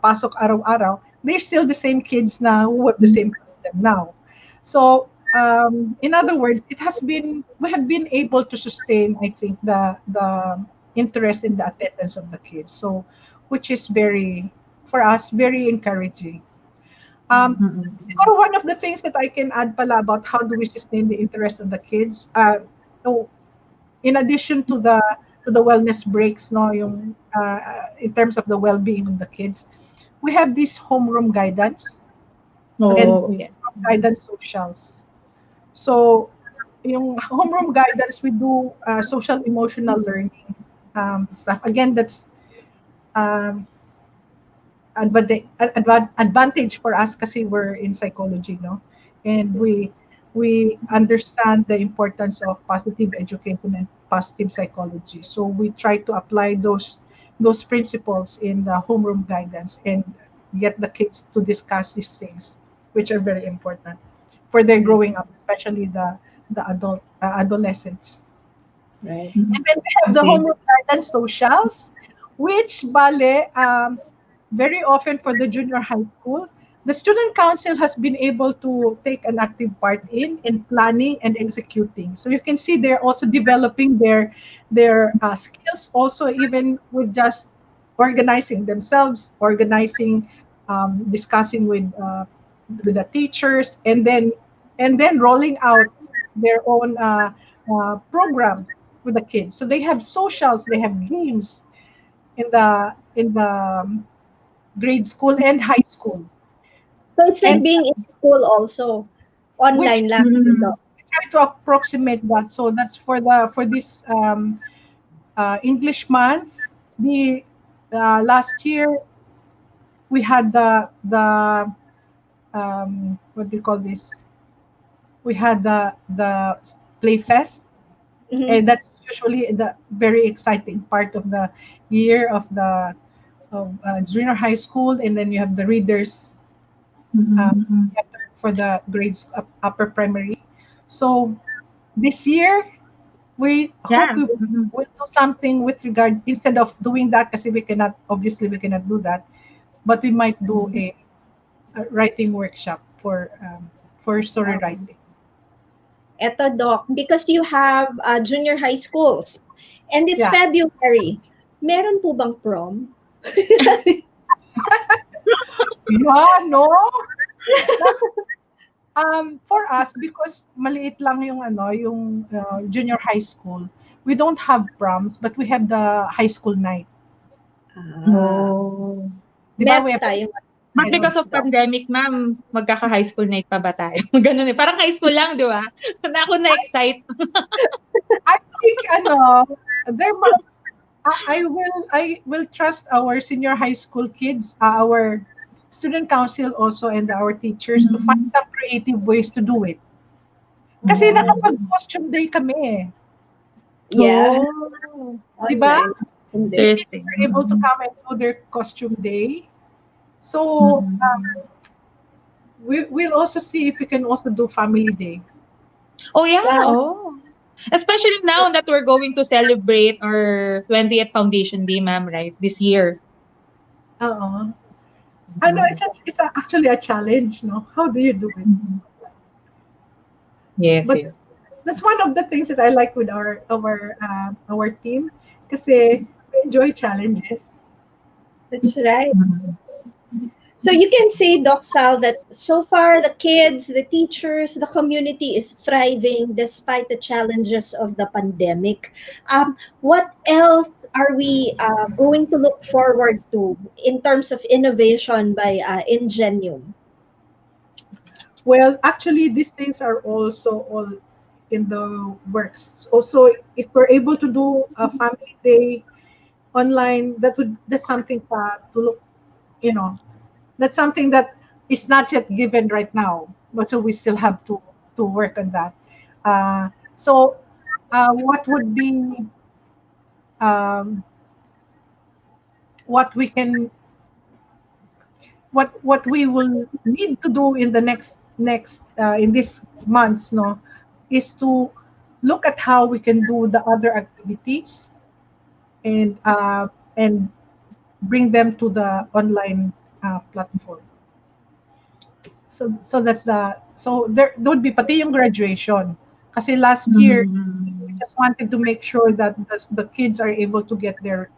pasok araw-araw. They're still the same kids na who have the same problem now. So in other words, we have been able to sustain, I think, the interest in the attendance of the kids. So which is very, for us, very encouraging. Um, Mm. Siguro one of the things that I can add pala about how do we sustain the interest of the kids, so in addition to the wellness breaks, no, yung in terms of the well-being of the kids, we have this homeroom guidance and Oh, yeah. guidance socials. So yung homeroom guidance, we do social emotional learning stuff. Again, that's um, advantage for us kasi we're in psychology, no? And we understand the importance of positive education and positive psychology. So we try to apply those principles in the homeroom guidance and get the kids to discuss these things, which are very important for their growing up, especially the adolescents. Right. And then we have the Okay. homework guidance socials, which bale, very often for the junior high school, the student council has been able to take an active part in planning and executing. So you can see they're also developing their skills, also even with just organizing themselves, organizing, discussing with the teachers, and then rolling out their own programs with the kids. So they have socials, they have games in the grade school and high school, So it's like and being in school also. which Online lang. Mm. we try to approximate that. So that's for this English month. The last year we had the what do you call this? We had the play fest, Mhm. and that's usually the very exciting part of the year of junior high school, and then you have the readers Mm. chapter for the grades upper primary. So this year we hope Yeah. we will do something with regard, instead of doing that because we cannot do that, but we might do a writing workshop for story Wow. writing. Eto, Doc, because you have junior high schools and it's Yeah, February, meron po bang prom? yeah, no. For us, because maliit lang yung junior high school, we don't have proms, but we have the high school night. Ah, Oh. Di ba? We meron have tayong But ganun, because of Doc. pandemic, ma'am, magkaka-high school night pa ba tayo? Gano'n eh. Parang high school lang, di ba? Na ako na-excite. I think there might, I will trust our senior high school kids, our student council also, and our teachers to find Mm. some creative ways to do it. Kasi Oh. nakapag-costume day kami eh. Yeah, Oh. Di ba? online. The Hindi. kids Interesting. were able to Mm. come and do their costume day. So Mm. we'll also see if we can also do family day. Oh yeah, Wow. oh. Especially now that we're going to celebrate our 20th Foundation Day, ma'am, right? This year. Uh-uh. I know actually a challenge, no? How do you do it? Mhm. Yes, But yes. that's one of the things that I like with our team, kasi we enjoy challenges. That's right. Mhm. So you can say, Doc Sal, that so far the kids, the teachers, the community is thriving despite the challenges of the pandemic. What else are we going to look forward to in terms of innovation by Ingenium? Well, actually, these things are also all in the works. Also, if we're able to do a family day online, that's something to look, you know, that's something that is not yet given right now, but so we still have to work on that. So, what would be um, what we can what we will need to do in the next in these months, no, is to look at how we can do the other activities and bring them to the online platform. So that's there would be pati yung graduation. Kasi last year we Mhm. just wanted to make sure that the kids are able to get their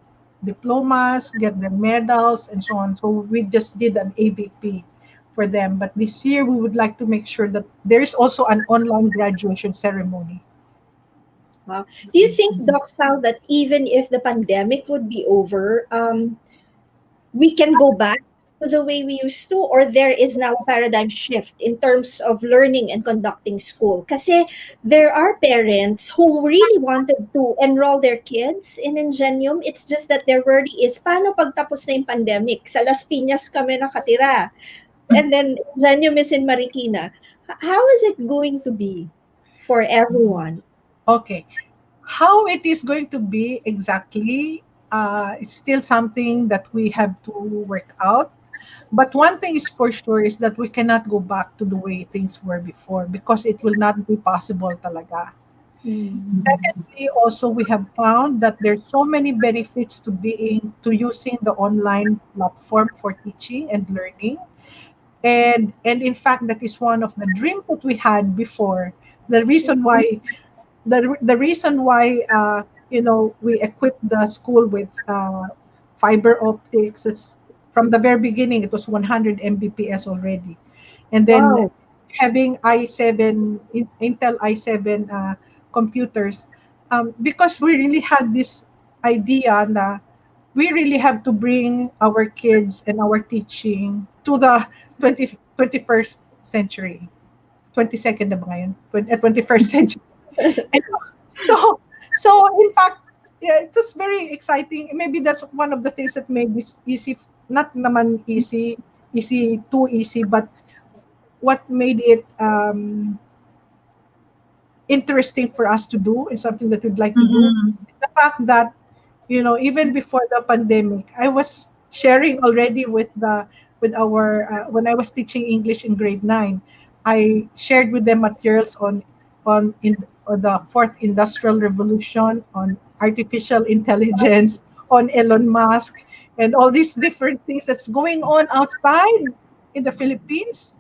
diplomas, get their medals, and so on. So we just did an ABP for them. But this year we would like to make sure that there is also an online graduation ceremony. Wow. Do you think, Doc Sal, that even if the pandemic would be over, we can go back to the way we used to, or there is now a paradigm shift in terms of learning and conducting school? Kasi there are parents who really wanted to enroll their kids in Ingenium. It's just that their worry is, paano pagtapos na yung pandemic? Sa Las Piñas kami nakatira. And then Ingenium is in Marikina. How is it going to be for everyone? Okay. How it is going to be exactly is still something that we have to work out. But one thing is for sure is that we cannot go back to the way things were before because it will not be possible talaga. Hmm. Secondly, also we have found that there's so many benefits to using the online platform for teaching and learning. And in fact that is one of the dreams that we had before. The reason why the reason why we equipped the school with fiber optics. It's from the very beginning it was 100 mbps already, and then Wow. having Intel i7 computers, because we really had this idea na we really have to bring our kids and our teaching to the 21st century. 22nd na ba ngayon? 21st century. And so, so in fact, yeah, it was very exciting. Maybe that's one of the things that made this easy. Not naman easy, too easy, but what made it interesting for us to do and something that we'd like to do Mhm. is the fact that even before the pandemic, I was sharing already with our when I was teaching English in grade 9. I shared with them materials on the fourth industrial revolution, on artificial intelligence, on Elon Musk, and all these different things that's going on outside in the Philippines,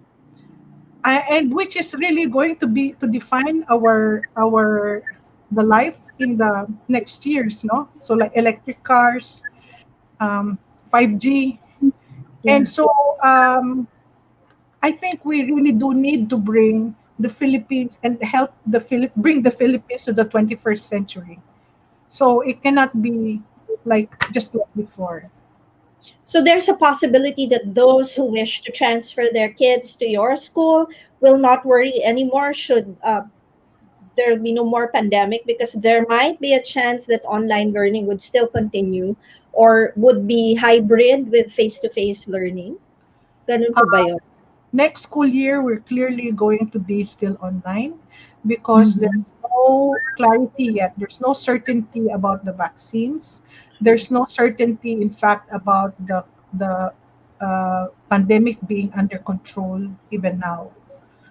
and which is really going to be to define our the life in the next years, no? So like electric cars, 5G, Yeah. and so I think we really do need to bring the Philippines and help bring the Philippines to the 21st century. So it cannot be like just like before. So there's a possibility that those who wish to transfer their kids to your school will not worry anymore should there be no more pandemic, because there might be a chance that online learning would still continue or would be hybrid with face-to-face learning. Ganun po ba yun? Next school year, we're clearly going to be still online because Mhm. there's no clarity yet. There's no certainty about the vaccines. There's no certainty, in fact, about the pandemic being under control even now.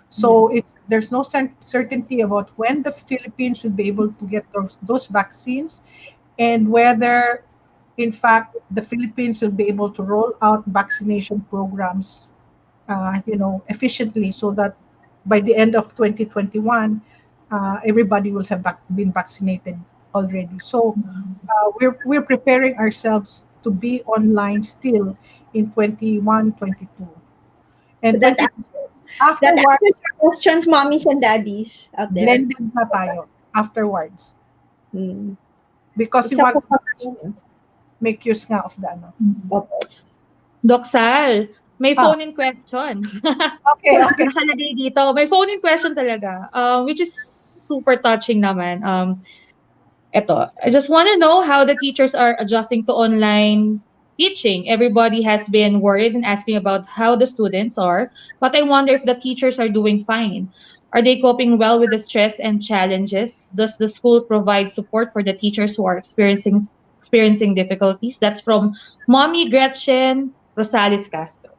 So there's no certainty about when the Philippines should be able to get those vaccines, and whether, in fact, the Philippines will be able to roll out vaccination programs, efficiently, so that by the end of 2021, everybody will have been vaccinated already. So we're preparing ourselves to be online still in 21, 22, So and 20 that afterwards. answers your questions, mommies and daddies out there. Blended na tayo afterwards. Hmm. Because we Isa po want to kasi, make use nga of the ano. opo. Doc Sal, may Ah, phone-in question. okay, okay. Nakalagay dito. May phone-in question talaga, which is super touching naman. Eto, I just want to know how the teachers are adjusting to online teaching. Everybody has been worried and asking about how the students are, but I wonder if the teachers are doing fine. Are they coping well with the stress and challenges? Does the school provide support for the teachers who are experiencing difficulties? That's from Mommy Gretchen Rosales Castro.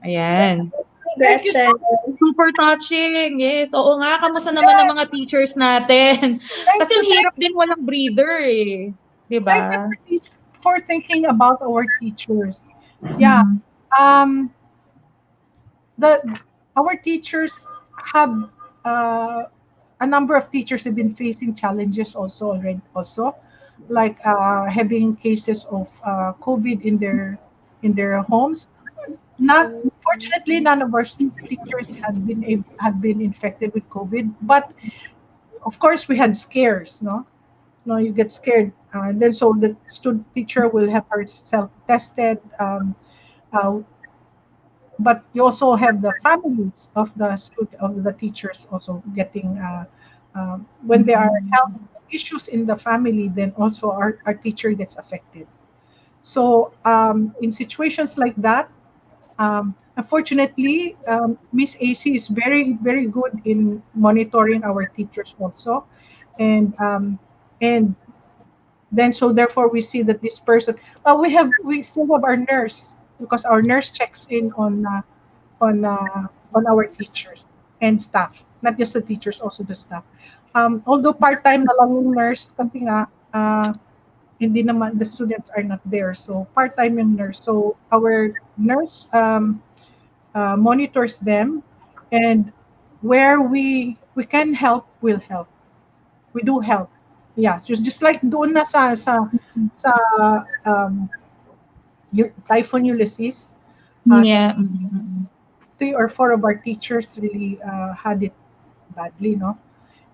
Ayan. Thank you so Gretchen. Super touching, yes. Oo nga, kamusta naman ang mga much. teachers natin? Thank Kasi you. ang hirap din walang breather eh. 'Di Thank you ba? for thinking about our teachers. Yeah. Mhm. Um, the our teachers have, uh, a number of teachers have been facing challenges also already, also like having cases of COVID in their homes. Not Fortunately, none of our teachers had been infected with COVID, but of course we had scares. No, you get scared, and then so the student teacher will have herself tested. Uh, but you also have the families of the teachers also getting, when there are health issues in the family, then also our teacher gets affected. So in situations like that, unfortunately, Miss AC is very, very good in monitoring our teachers also, and and then so therefore we see that this person, we still have our nurse, because our nurse checks in on our teachers and staff, not just the teachers, also the staff. Although part-time na lang yung nurse, kasi nga hindi naman, the students are not there, so part-time yung nurse. So our nurse monitors them, and where we can help, we'll help. We do help. Yeah, just like doon na sa Typhoon Ulysses, Yeah. Mhm. 3 or 4 of our teachers really had it badly, no?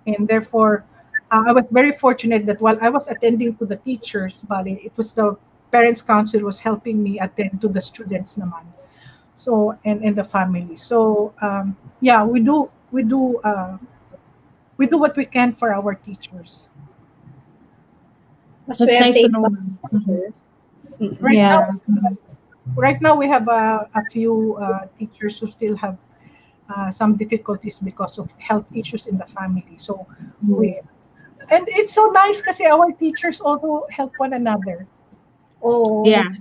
And therefore, I was very fortunate that while I was attending to the teachers, but it was the parents council was helping me attend to the students naman. So and the family. So yeah, we do what we can for our teachers. That's Maswerte nice to yung know. mga Mhm. teachers. Mm. Right now, Yeah. Mhm. we have a few teachers who still have some difficulties because of health issues in the family. So we and it's so nice kasi our teachers also help one another. Oh, Yeah. that's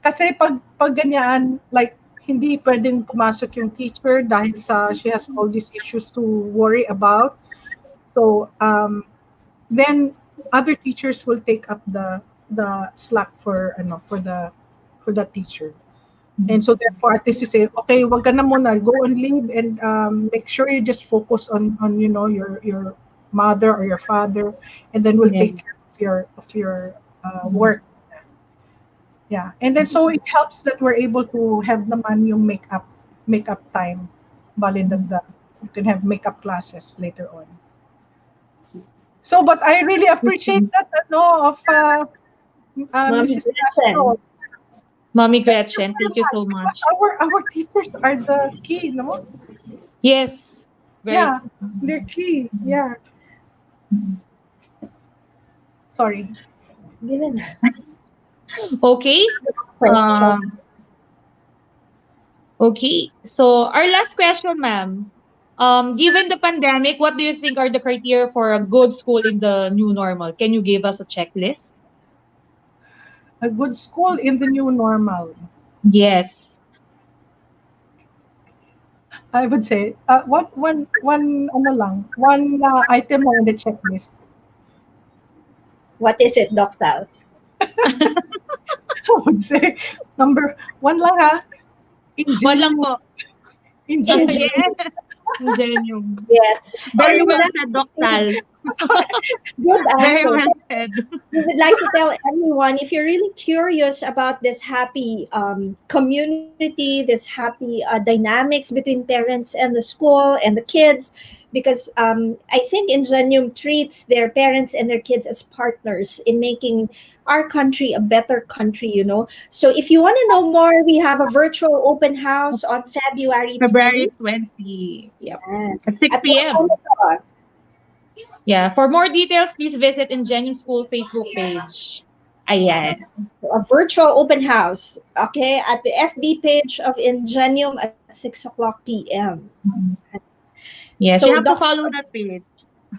Kasi pag ganyan, like hindi pwedeng pumasok yung teacher dahil she has all these issues to worry about. So then other teachers will take up the slack for the teacher. And so therefore, at least you say, okay, wag ka na muna, go on leave, and make sure you just focus on your mother or your father, and then we'll Yeah. take care of your work. Yeah, and then so it helps that we're able to have naman yung makeup time, bali that you can have makeup classes later on. So, but I really appreciate that of Mommy Mrs. Castro. Gretchen. Mommy Thank you Gretchen, very thank you so much, because much. our teachers are the key, no? Yes. Very. Yeah, they're key. Yeah. Sorry. Given Okay. question. Um, okay. So our last question, ma'am. Given the pandemic, what do you think are the criteria for a good school in the new normal? Can you give us a checklist? A good school in the new normal. Yes. I would say, one lang, one item lang on the checklist. What is it, Doc Sal? I would say, number one lang ha, One lang ingenium, po. ingenium. Yes. Ingenium. Yes. And Very we would well like said, to say, Doctal. good Very answer. well said. We would like to tell everyone, if you're really curious about this happy community, this happy dynamics between parents and the school and the kids, because I think Ingenium treats their parents and their kids as partners in making our country a better country, you know. So if you want to know more, we have a virtual open house on February 20th. February 20. Yep. uh, At 6 at what time p.m. ito? Yeah. For more details, please visit Ingenium School Facebook page. Ayan. A virtual open house, okay, at the FB page of Ingenium at 6 o'clock p.m. Mhm. Yes, So, you have to Doc, follow that page.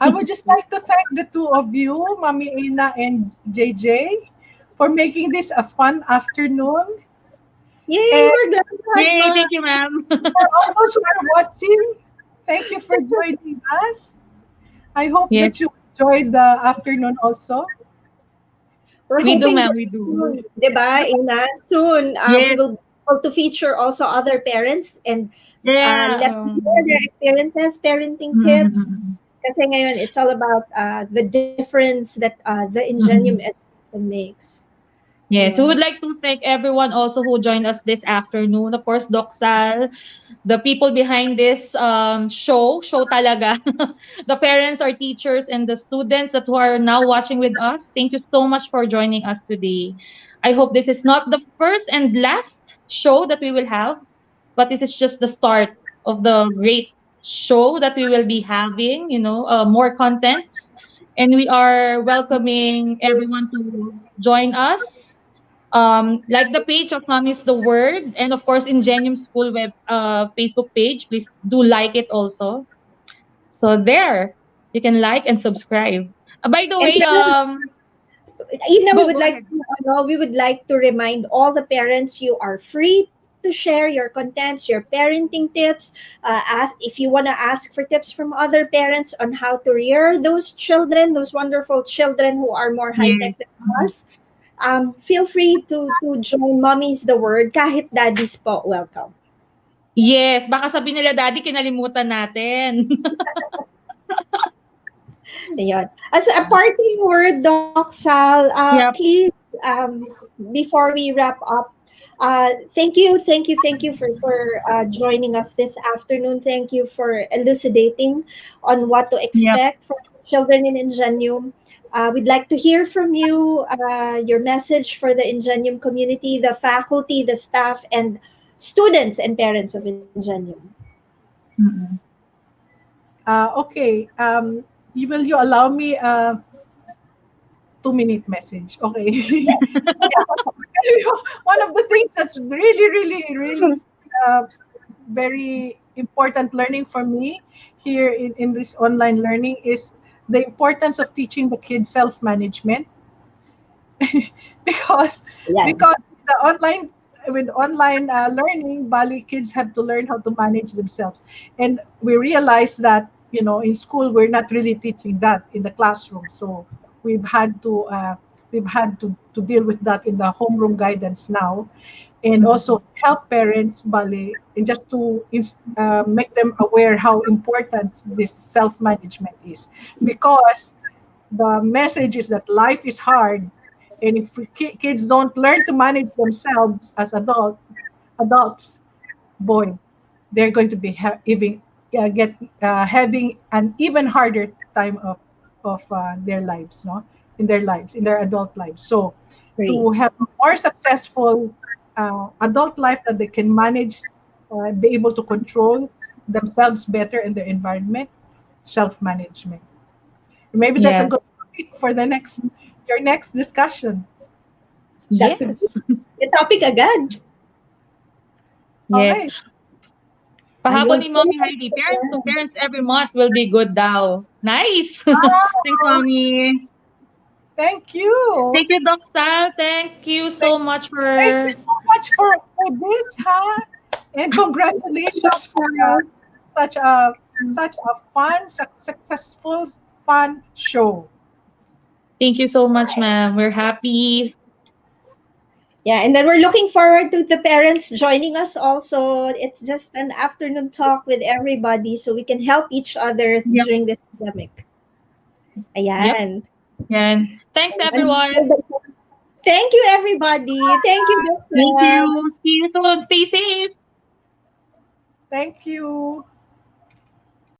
I would just like to thank the two of you, Mami Ina and JJ, for making this a fun afternoon. yay, And we're glad you had Yay, fun. thank you, ma'am. for all those who are watching, thank you for joining us. I hope Yes, that you enjoyed the afternoon also. We're we do, hoping ma'am, that we do. soon, di ba, Ina? Soon, we Yes, will be able to feature also other parents and yeah. let them share their experiences, parenting Mm, mm, tips. mm, Kasi ngayon, it's all about the difference that the mm, Ingenium mm. education makes. Yes, we Yun. would like to thank everyone also who joined us this afternoon. Of course, Docsal, the people behind this show talaga, the parents, our teachers, and the students that who are now watching with us. Thank you so much for joining us today. I hope this is not the first and last show that we will have, but this is just the start of the great show that we will be having, more contents. And we are welcoming everyone to join us. Like the page of Mommy's the Word, and of course, Ingenium School Facebook page. Please do like it also. So there, you can like and subscribe. By the And way, we go would like ahead. to, we would like to remind all the parents, you are free to share your contents, your parenting tips. If you want to ask for tips from other parents on how to rear those children, those wonderful children who are more high Yes. tech than us, feel free to join Mommy's the Word. Kahit daddies po, welcome. Yes, baka sabi nila, Daddy, kinalimutan natin. Ayun. As a parting word, Doc Sal, Yep. please, before we wrap up, thank you for joining us this afternoon. Thank you for elucidating on what to Yep. expect from children in Ingenium. We'd like to hear from you, your message for the Ingenium community, the faculty, the staff, and students and parents of Ingenium. Mm-mm. Okay. You allow me a 2 minute message? Okay. Yeah. One of the things that's really, really, really very important learning for me here in this online learning is the importance of teaching the kids self-management. because Yan. because the online with online learning, Bali kids have to learn how to manage themselves, and we realize that in school we're not really teaching that in the classroom. So we've had to uh, we've had to deal with that in the homeroom guidance now, and also help parents, Bali, and just to make them aware how important this self management is, because the message is that life is hard, and if kids don't learn to manage themselves as adults, boy, they're going to be having an even harder time of their lives, no, in their adult lives. So Great. to have a more successful adult life that they can manage, be able to control themselves better in their environment, self-management. Maybe that's a Yes. good topic for the next your next discussion. That could be Yes. the topic agad. Yes. Okay. Pahabol Ayun. ni Mommy Heidi, parents to parents every month will be good daw. Nice. Thanks, Mommy. Thank you. Thank you, Doc Sal. Thank you Thank, so much thank you for so much for this, huh? And congratulations for such a such a fun, successful, fun show. thank you so much, ma'am. We're happy. Yeah, and then we're looking forward to the parents joining us also. It's just an afternoon talk with everybody so we can help each other Yep. during this pandemic. Yep. Ayan. And thanks And everyone. thank you, everybody. Thank you, Thank Dr. you. See you soon. Stay safe. Thank you.